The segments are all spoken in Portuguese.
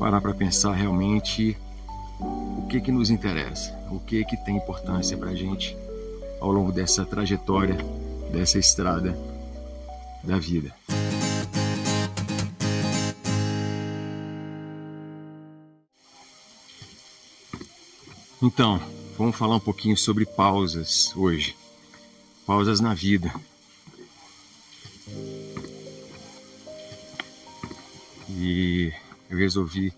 parar para pensar realmente o que nos interessa, o que tem importância para a gente ao longo dessa trajetória, dessa estrada da vida. Então, vamos falar um pouquinho sobre pausas hoje. Pausas na vida. E eu resolvi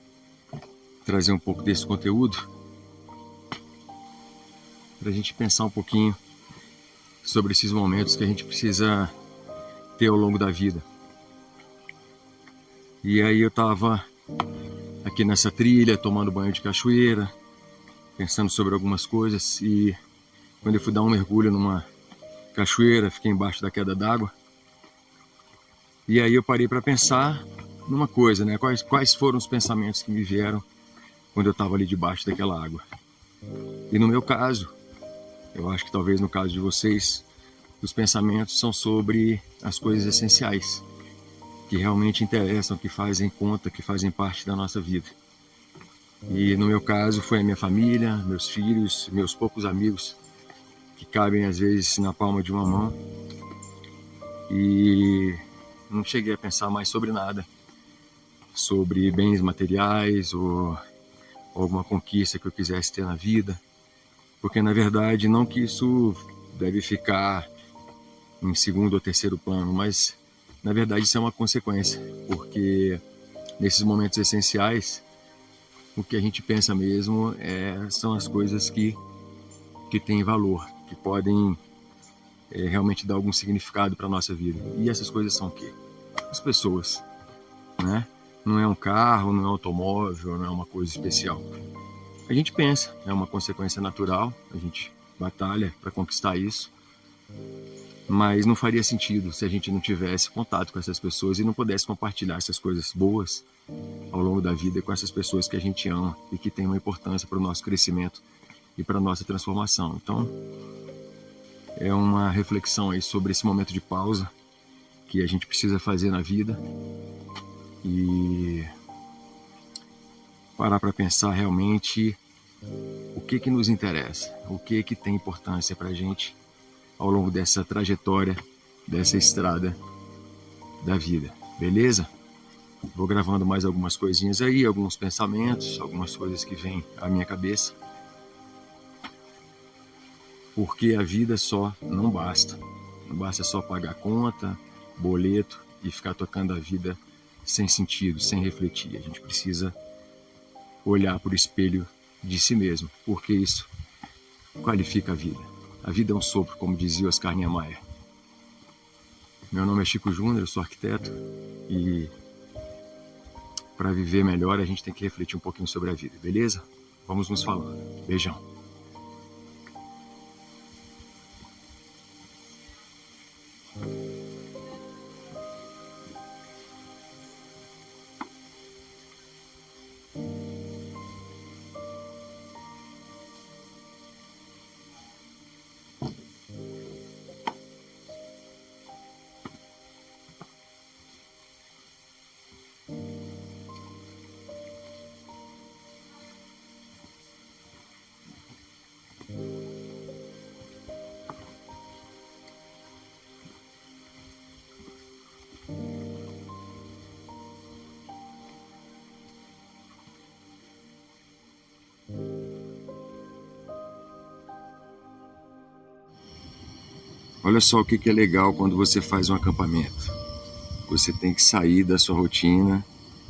trazer um pouco desse conteúdo para a gente pensar um pouquinho sobre esses momentos que a gente precisa ter ao longo da vida. E aí eu estava aqui nessa trilha, tomando banho de cachoeira, pensando sobre algumas coisas, e quando eu fui dar um mergulho numa cachoeira, fiquei embaixo da queda d'água, e aí eu parei para pensar numa coisa, né? Quais foram os pensamentos que me vieram quando eu estava ali debaixo daquela água. E no meu caso, eu acho que talvez no caso de vocês, os pensamentos são sobre as coisas essenciais, que realmente interessam, que fazem conta, que fazem parte da nossa vida. E no meu caso foi a minha família, meus filhos, meus poucos amigos, que cabem às vezes na palma de uma mão. E não cheguei a pensar mais sobre nada, sobre bens materiais ou alguma conquista que eu quisesse ter na vida, porque na verdade não que isso deve ficar em segundo ou terceiro plano, mas na verdade isso é uma consequência, porque nesses momentos essenciais o que a gente pensa mesmo são as coisas que têm valor, que podem realmente dar algum significado para a nossa vida. E essas coisas são o quê? As pessoas, né? Não é um carro, não é um automóvel, não é uma coisa especial. A gente pensa, é uma consequência natural, a gente batalha para conquistar isso, mas não faria sentido se a gente não tivesse contato com essas pessoas e não pudesse compartilhar essas coisas boas ao longo da vida com essas pessoas que a gente ama e que têm uma importância para o nosso crescimento e para a nossa transformação. Então, é uma reflexão aí sobre esse momento de pausa que a gente precisa fazer na vida e parar para pensar realmente o que nos interessa, o que tem importância para a gente ao longo dessa trajetória, dessa estrada da vida, beleza? Vou gravando mais algumas coisinhas aí, alguns pensamentos, algumas coisas que vêm à minha cabeça, porque a vida só não basta só pagar conta, boleto e ficar tocando a vida sem sentido, sem refletir. A gente precisa olhar para o espelho de si mesmo, porque isso qualifica a vida. A vida é um sopro, como dizia Oscar Niemeyer. Meu nome é Chico Júnior, eu sou arquiteto e para viver melhor a gente tem que refletir um pouquinho sobre a vida, beleza? Vamos nos falando. Beijão. Olha só o que é legal quando você faz um acampamento. Você tem que sair da sua rotina,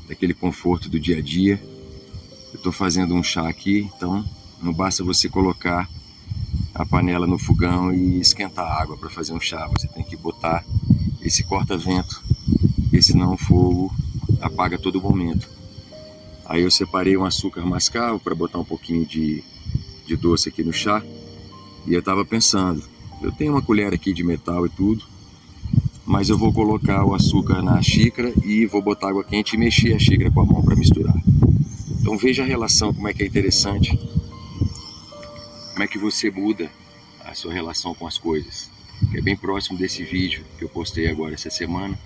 daquele conforto do dia a dia. Eu estou fazendo um chá aqui, então não basta você colocar a panela no fogão e esquentar a água para fazer um chá. Você tem que botar esse corta-vento, porque senão o fogo apaga a todo momento. Aí eu separei um açúcar mascavo para botar um pouquinho de doce aqui no chá. E eu estava pensando, eu tenho uma colher aqui de metal e tudo, mas eu vou colocar o açúcar na xícara e vou botar água quente e mexer a xícara com a mão para misturar. Então veja a relação, como é que é interessante, como é que você muda a sua relação com as coisas, que é bem próximo desse vídeo que eu postei agora essa semana,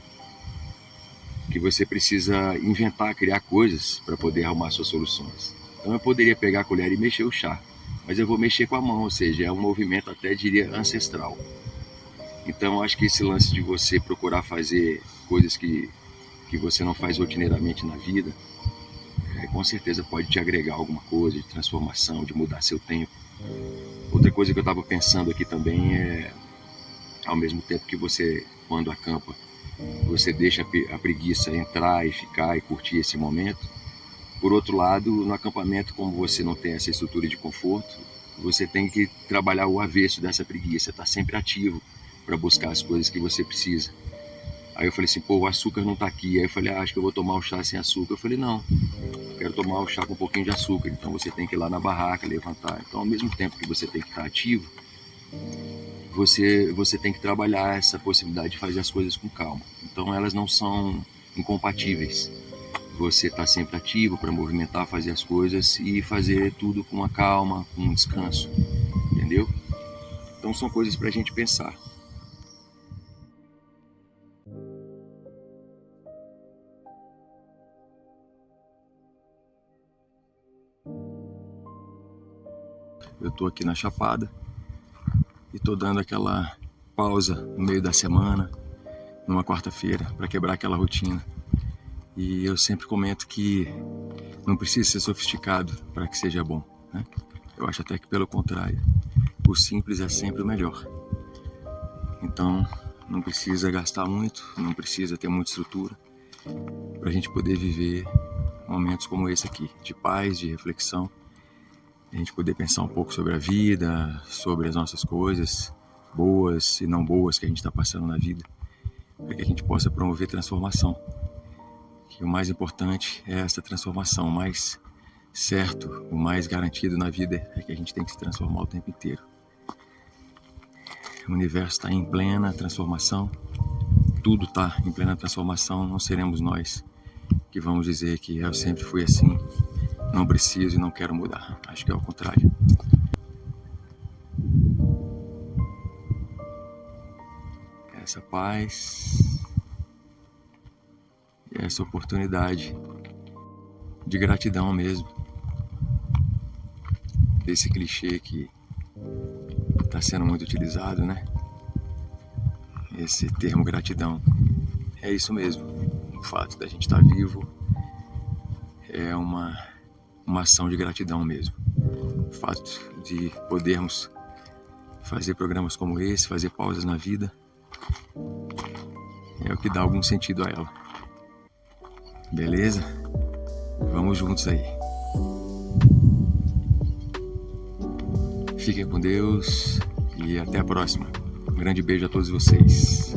que você precisa inventar, criar coisas para poder arrumar suas soluções. Então eu poderia pegar a colher e mexer o chá, mas eu vou mexer com a mão, ou seja, é um movimento até diria ancestral. Então eu acho que esse lance de você procurar fazer coisas que você não faz rotineiramente na vida, com certeza pode te agregar alguma coisa de transformação, de mudar seu tempo. Outra coisa que eu estava pensando aqui também é, ao mesmo tempo que você, quando acampa, você deixa a preguiça entrar e ficar e curtir esse momento. Por outro lado, no acampamento, como você não tem essa estrutura de conforto, você tem que trabalhar o avesso dessa preguiça, estar sempre ativo para buscar as coisas que você precisa. Aí eu falei assim, pô, o açúcar não tá aqui. Aí eu falei, acho que eu vou tomar o chá sem açúcar. Eu falei, não, eu quero tomar o chá com um pouquinho de açúcar. Então você tem que ir lá na barraca, levantar. Então ao mesmo tempo que você tem que estar ativo, você tem que trabalhar essa possibilidade de fazer as coisas com calma. Então elas não são incompatíveis. Você está sempre ativo para movimentar, fazer as coisas e fazer tudo com uma calma, com um descanso, entendeu? Então são coisas para a gente pensar. Eu estou aqui na Chapada e estou dando aquela pausa no meio da semana, numa quarta-feira, para quebrar aquela rotina. E eu sempre comento que não precisa ser sofisticado para que seja bom, né? Eu acho até que pelo contrário, o simples é sempre o melhor. Então não precisa gastar muito, não precisa ter muita estrutura para a gente poder viver momentos como esse aqui, de paz, de reflexão, a gente poder pensar um pouco sobre a vida, sobre as nossas coisas boas e não boas que a gente está passando na vida, para que a gente possa promover transformação. Que o mais importante é essa transformação, o mais certo, o mais garantido na vida é que a gente tem que se transformar o tempo inteiro. O universo está em plena transformação, tudo está em plena transformação, não seremos nós que vamos dizer que eu sempre fui assim, não preciso e não quero mudar. Acho que é o contrário. Essa paz e essa oportunidade de gratidão mesmo, desse clichê que está sendo muito utilizado, né? Esse termo gratidão, é isso mesmo. O fato da gente estar vivo é uma ação de gratidão mesmo. O fato de podermos fazer programas como esse, fazer pausas na vida, é o que dá algum sentido a ela. Beleza? Vamos juntos aí. Fiquem com Deus e até a próxima. Um grande beijo a todos vocês.